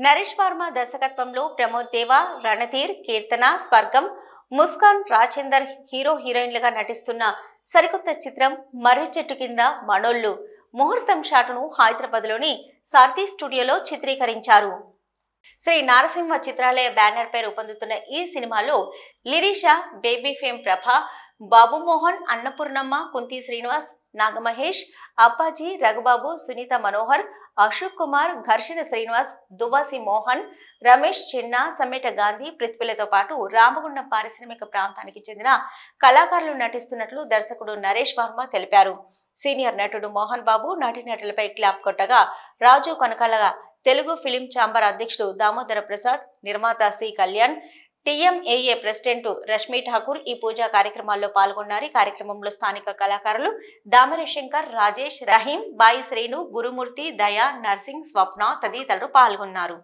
నరేష్ వర్మ దర్శకత్వంలో ప్రమోద్ దేవా, రణధీర్, కీర్తన, స్వర్గం, ముస్కాన్, రాజేందర్ హీరో హీరోయిన్లుగా నటిస్తున్న సరికొత్త చిత్రం మర్రి చెట్టు కింద మనోళ్లు ముహూర్తం షాటును హైదరాబాద్లోని సారథి స్టూడియోలో చిత్రీకరించారు. శ్రీ నారసింహ చిత్రాలయ బ్యానర్ పై రూపొందుతున్న ఈ సినిమాలో లిరీషా, బేబీ ఫేమ్ ప్రభ, బాబు మోహన్, అన్నపూర్ణమ్మ, కుంతి శ్రీనివాస్, నాగమహేష్, అప్పాజీ, రఘుబాబు, సునీత మనోహర్, అశోక్ కుమార్, ఘర్షణ శ్రీనివాస్, దువాసి మోహన్, రమేష్ చిన్న, సమ్మేట గాంధీ, పృథ్వీలతో పాటు రామగుండం పారిశ్రామిక ప్రాంతానికి చెందిన కళాకారులు నటిస్తున్నట్లు దర్శకుడు నరేష్ వర్మ తెలిపారు. సీనియర్ నటుడు మోహన్ బాబు నటీనటులపై క్లాప్ కొట్టగా, రాజు కనకాల తెలుగు ఫిలిం ఛాంబర్ అధ్యక్షుడు దామోదర ప్రసాద్, నిర్మాత సి కళ్యాణ్, టీఎంఏఏ ప్రెసిడెంట్ రష్మి ఠాకూర్ ఈ పూజా కార్యక్రమాల్లో పాల్గొన్నారు. కార్యక్రమంలో స్థానిక కళాకారులు దామరి శంకర్, రాజేష్, రహీం, బాయి శ్రీను, గురుమూర్తి, దయా, నర్సింగ్, స్వప్న తదితరులు పాల్గొన్నారు.